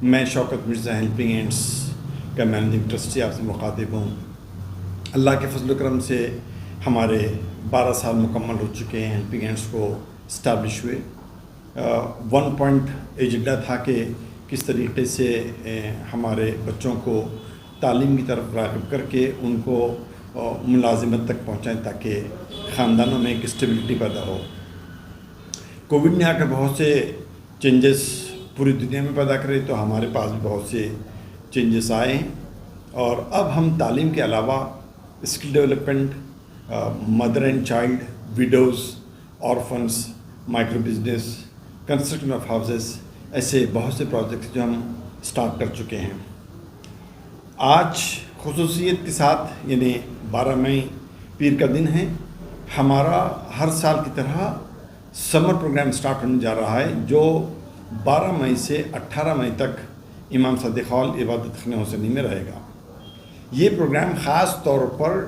میں شوکت Mirza helping ends کا managing trustee آپ سے مخاطب ہوں۔ اللہ کے فضل و کرم سے ہمارے 12 سال مکمل ہو چکے ہیں ہیلپنگ اینڈس کو اسٹیبلش ہوئے۔ 1 پوائنٹ ایجنڈا تھا کہ کس طریقے سے ہمارے بچوں کو تعلیم کی طرف راغب کر کے ان کو ملازمت تک پہنچائیں تاکہ خاندانوں میں ایک اسٹیبلٹی پیدا ہو۔ کووڈ نے آ کر بہت سے چینجز پوری دنیا میں پیدا کرے تو ہمارے پاس بھی بہت سے چینجز آئے ہیں، اور اب ہم تعلیم کے علاوہ skill development, mother and child, videos, orphans, micro business, construction of houses, ایسے بہت سے پروجیکٹس جو ہم سٹارٹ کر چکے ہیں۔ آج خصوصیت کے ساتھ یعنی 12 مئی پیر کا دن ہے، ہمارا ہر سال کی طرح سمر پروگرام سٹارٹ ہونے جا رہا ہے جو 12 مئی سے 18 مئی تک امام صادق ہال عبادت خانہ حسینی میں رہے گا۔ یہ پروگرام خاص طور پر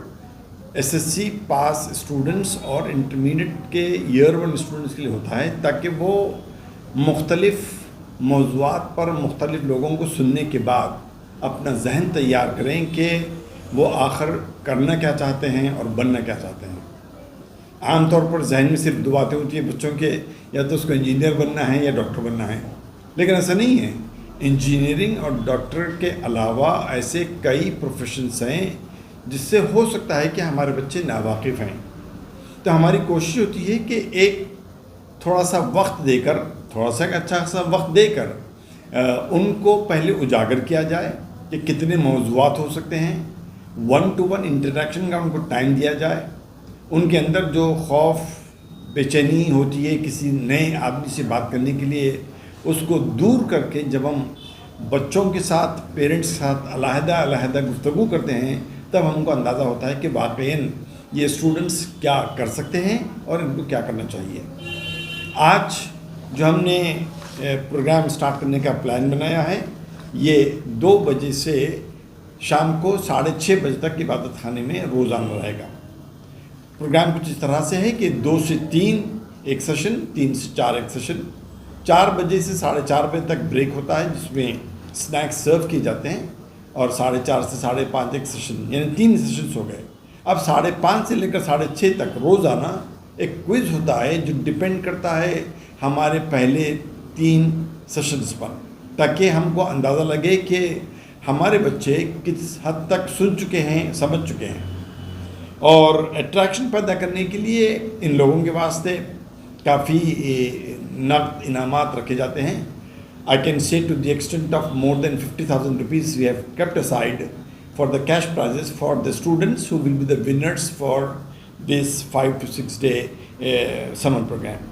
ایس ایس سی پاس اسٹوڈنٹس اور انٹرمیڈیٹ کے ایئر 1 اسٹوڈنٹس کے لیے ہوتا ہے تاکہ وہ مختلف موضوعات پر مختلف لوگوں کو سننے کے بعد اپنا ذہن تیار کریں کہ وہ آخر کرنا کیا چاہتے ہیں اور بننا کیا چاہتے ہیں۔ عام طور پر ذہن میں صرف 2 باتیں ہوتی ہیں بچوں کے، یا تو اس کو انجینئر بننا ہے یا ڈاکٹر بننا ہے، لیکن ایسا نہیں ہے۔ انجینئرنگ اور ڈاکٹر کے علاوہ ایسے کئی پروفیشنز ہیں جس سے ہو سکتا ہے کہ ہمارے بچے ناواقف ہیں، تو ہماری کوشش ہوتی ہے کہ ایک تھوڑا سا وقت دے کر، تھوڑا سا اچھا سا وقت دے کر ان کو پہلے اجاگر کیا جائے کہ کتنے موضوعات ہو سکتے ہیں، 1 to 1 انٹریکشن کا ان کو ٹائم دیا جائے، ان کے اندر جو خوف بے چینی ہوتی ہے کسی نئے آدمی سے بات کرنے کے لیے، اس کو دور کر کے جب ہم بچوں کے ساتھ، پیرنٹس کے ساتھ علیحدہ گفتگو کرتے ہیں تب ہم کو اندازہ ہوتا ہے کہ واقعاً یہ اسٹوڈنٹس کیا کر سکتے ہیں اور ان کو کیا کرنا چاہیے۔ آج جو ہم نے پروگرام سٹارٹ کرنے کا پلان بنایا ہے، یہ 2 بجے سے شام کو 6:30 بجے تک عبادت خانے میں روزانہ رہے گا۔ پروگرام کچھ اس طرح سے ہے کہ 2 سے 3 ایک سیشن، 3 سے 4 ایک سیشن، 4 بجے سے 4:30 بجے تک بریک ہوتا ہے جس میں سنیکس سرو کیے جاتے ہیں، اور 4:30 سے 5:30 ایک سیشن، یعنی 3 سیشنز ہو گئے۔ اب 5:30 سے لے کر 6:30 تک روزانہ ایک کوئز ہوتا ہے جو ڈپینڈ کرتا ہے ہمارے پہلے 3 سیشنز پر، تاکہ ہم کو اندازہ لگے کہ ہمارے بچے کس حد تک سن چکے ہیں، سمجھ چکے ہیں۔ اور اٹریکشن پیدا کرنے کے لیے ان لوگوں کے واسطے کافی نقد انعامات رکھے جاتے ہیں۔ I can say to the extent of more than 50,000 rupees we have kept aside for the cash prizes for the students who will be the winners for this 5 to 6 day summer program۔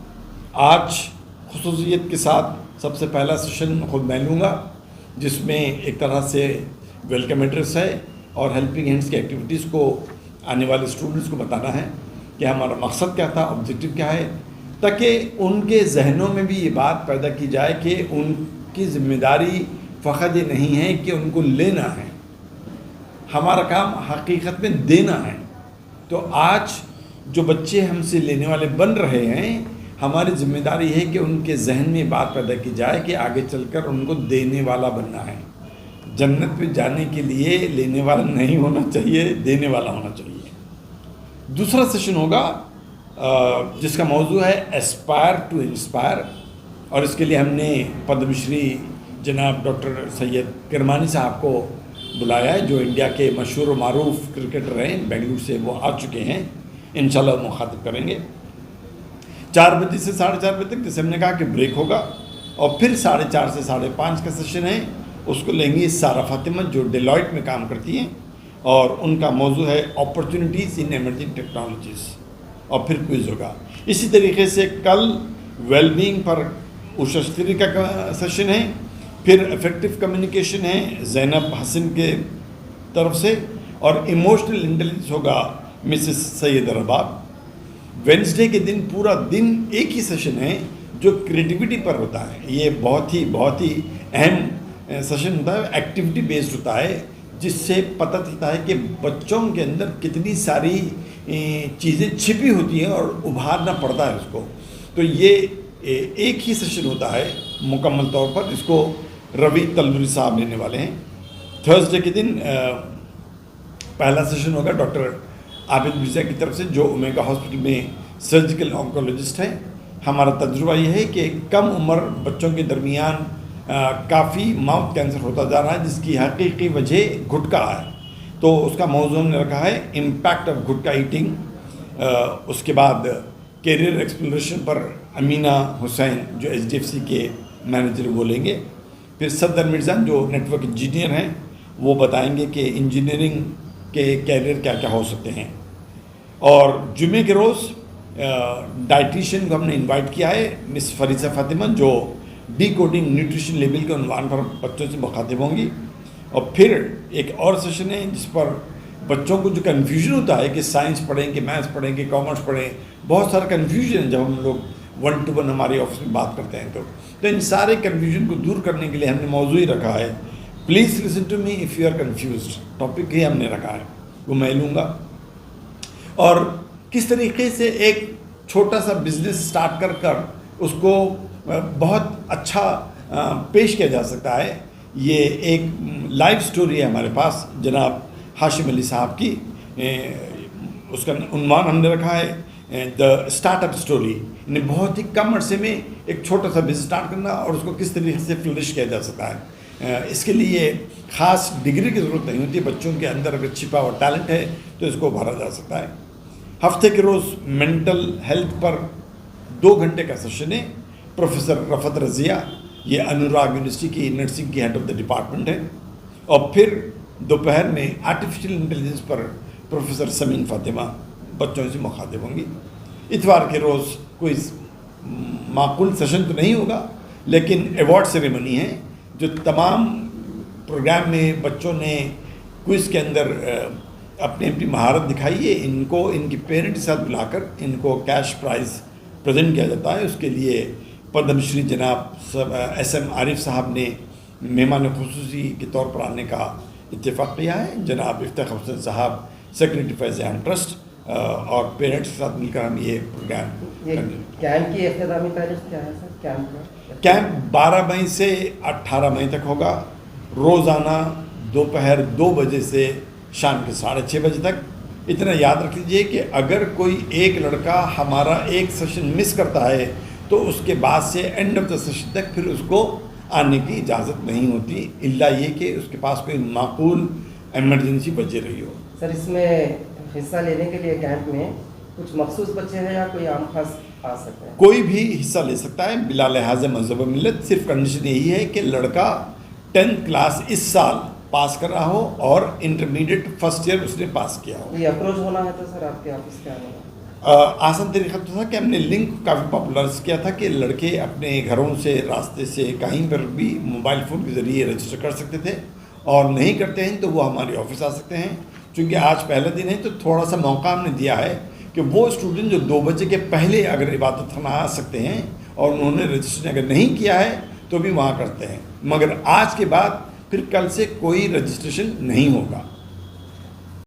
آج خصوصیت کے ساتھ سب سے پہلا session خود میں لوں گا، جس میں ایک طرح سے ویلکم ایڈریس ہے اور ہیلپنگ ہینڈس کی ایکٹیویٹیز کو آنے والے اسٹوڈنٹس کو بتانا ہے کہ ہمارا مقصد کیا تھا، آبجیکٹو کیا ہے، تاکہ ان کے ذہنوں میں بھی یہ بات پیدا کی جائے کہ ان کی ذمہ داری فقط یہ نہیں ہے کہ ان کو لینا ہے، ہمارا کام حقیقت میں دینا ہے۔ تو آج جو بچے ہم سے لینے والے بن رہے ہیں، ہماری ذمہ داری ہے کہ ان کے ذہن میں بات پیدا کی جائے کہ آگے چل کر ان کو دینے والا بننا ہے۔ جنت پہ جانے کے لیے لینے والا نہیں ہونا چاہیے، دینے والا ہونا چاہیے۔ دوسرا سیشن ہوگا جس کا موضوع ہے ایسپائر ٹو انسپائر، اور اس کے لیے ہم نے پدم شری جناب ڈاکٹر سید کرمانی صاحب کو بلایا ہے، جو انڈیا کے مشہور و معروف کرکٹر ہیں، بنگلور سے وہ آ چکے ہیں، انشاءاللہ مخاطب کریں گے۔ 4 بجے سے 4:30 بجے تک، جیسے ہم نے کہا کہ بریک ہوگا، اور پھر 4:30 سے 5:30 کا سیشن ہے، اس کو لیں گی سارہ فاطمہ جو ڈیلائٹ میں کام کرتی ہیں، اور ان کا موضوع ہے اپرچونیٹیز ان ایمرجنگ ٹیکنالوجیز، اور پھر کوئز ہوگا۔ اسی طریقے سے کل ویل بینگ پر عشا شتری کا سیشن ہے، پھر افیکٹو کمیونیکیشن ہے زینب حسن کے طرف سے، اور ایموشنل انٹیلیجنس ہوگا مسز سید رباب۔ وینسڈے کے دن پورا دن ایک ہی سیشن ہے جو کریٹیوٹی پر ہوتا ہے، یہ بہت ہی اہم سیشن ہوتا ہے، ایکٹیویٹی بیسڈ ہوتا ہے، جس سے پتہ چلتا ہے کہ بچوں کے اندر کتنی ساری چیزیں چھپی ہوتی ہیں اور ابھارنا پڑتا ہے اس کو۔ تو یہ ایک ہی سیشن ہوتا ہے مکمل طور پر، اس کو روی تلوری صاحب لینے والے ہیں. تھرسڈے کے دن پہلا سیشن ہوگا ڈاکٹر عابد مرزا کی طرف سے، جو اومیگا ہاسپٹل میں سرجیکل آنکولوجسٹ ہیں. ہمارا تجربہ یہ ہے کہ کم عمر بچوں کے درمیان کافی ماؤتھ کینسر ہوتا جا رہا ہے، جس کی حقیقی وجہ گٹکا ہے. تو اس کا موضوع نے رکھا ہے امپیکٹ آف گٹکا ایٹنگ. اس کے بعد کیریئر ایکسپلوریشن پر امینہ حسین جو HDFC کے مینیجر بولیں گے. پھر صدر مرزا جو نیٹ ورک انجینئر ہیں وہ بتائیں گے کہ انجینئرنگ کے کیریئر کیا کیا ہو سکتے ہیں. اور جمعے کے روز ڈائٹیشین کو ہم نے انوائٹ کیا ہے، مس فریضہ فاطمہ، جو ڈی کوڈنگ نیوٹریشن لیبل کے عنوان پر بچوں سے مخاطب ہوں گی. اور پھر ایک اور سیشن ہے جس پر بچوں کو جو کنفیوژن ہوتا ہے کہ سائنس پڑھیں کہ میتھس پڑھیں کہ کامرس پڑھیں، بہت سارا کنفیوژن ہے جب ہم لوگ 1-to-1 ہمارے آفس میں بات کرتے ہیں. تو ان سارے کنفیوژن کو دور کرنے کے لیے ہم نے موضوع ہی رکھا ہے please listen to me if you are confused. Topic ہی ہم نے رکھا ہے، وہ میں لوں گا. اور کس طریقے سے ایک چھوٹا سا بزنس سٹارٹ کر اس کو بہت اچھا پیش کیا جا سکتا ہے. یہ ایک لائیو سٹوری ہے ہمارے پاس جناب ہاشم علی صاحب کی. اس کا عنوان ہم نے رکھا ہے دا اسٹارٹ اپ اسٹوری. یعنی بہت ہی کم عرصے میں ایک چھوٹا سا بزنس اسٹارٹ کرنا اور اس کو کس طریقے سے فلرش کیا جا سکتا ہے. اس کے لیے خاص ڈگری کی ضرورت نہیں ہوتی. بچوں کے اندر اگر چھپا ہوا ٹیلنٹ ہے تو اس کو ابھارا جا سکتا ہے. ہفتے کے روز مینٹل ہیلتھ پر 2 گھنٹے کا سیشن ہے. پروفیسر رفعت رضیہ، یہ انوراگ یونیورسٹی کی نرسنگ کی ہیڈ آف دا ڈپارٹمنٹ ہے. اور پھر دوپہر میں آرٹیفیشیل انٹیلیجنس پر پروفیسر سمین فاطمہ بچوں سے مخاطب ہوں گی. اتوار کے روز کوئی معقول سیشن تو نہیں ہوگا، لیکن ایوارڈ سیریمنی ہے جو تمام پروگرام میں بچوں نے کوئز کے اندر اپنی اپنی مہارت دکھائی ہے. ان کو ان کی پیرنٹ کے ساتھ بلا کر ان کو کیش پرائز پریزنٹ کیا جاتا ہے. اس کے لیے پدم شری جناب SM عارف صاحب نے مہمان خصوصی کے طور پر آنے کا اتفاق کیا ہے. جناب افتخار حسین صاحب سیکرٹری فیضان ٹرسٹ اور پیرنٹس کے ساتھ مل کر ہم یہ پروگرام. کیمپ کی اختتامی تاریخ کیا ہے سر؟ کیمپ 12 مئی سے 18 مئی تک ہوگا. روزانہ دوپہر 2 بجے سے شام کے 6:30 بجے تک. اتنا یاد رکھ لیجیے کہ اگر کوئی ایک لڑکا ہمارا ایک سیشن مس کرتا ہے تو اس کے بعد سے اینڈ آف دا سیشن تک پھر اس کو آنے کی اجازت نہیں ہوتی، الا یہ کہ اس کے پاس کوئی معقول ایمرجنسی بچے رہی ہو. سر اس میں حصہ لینے کے لیے کیمپ میں کچھ مخصوص بچے ہیں یا کوئی عام خاص آ سکتا ہے؟ کوئی بھی حصہ لے سکتا ہے بلا لحاظ مذہب و ملت. صرف کنڈیشن یہی ہے کہ لڑکا 10th کلاس اس سال پاس کر رہا ہو اور انٹرمیڈیٹ فرسٹ ایئر اس نے پاس کیا ہو. یہ اپروچ ہونا ہے تو سر آپ کے آفس کے آنے میں آسان طریقہ تو تھا کہ ہم نے لنک کافی پاپولرائز کیا تھا کہ لڑکے اپنے گھروں سے راستے سے کہیں پر بھی موبائل فون کے ذریعے رجسٹر کر سکتے تھے، اور نہیں کرتے ہیں تو وہ ہمارے آفس آ سکتے ہیں. چونکہ آج پہلا دن ہے تو تھوڑا سا موقع ہم نے دیا ہے کہ وہ اسٹوڈنٹ جو 2 بجے کے پہلے اگر عبادت خانہ آ سکتے ہیں اور انہوں نے رجسٹریشن اگر نہیں کیا ہے تو بھی وہاں کرتے ہیں. مگر آج کے بعد پھر کل سے کوئی رجسٹریشن نہیں ہوگا.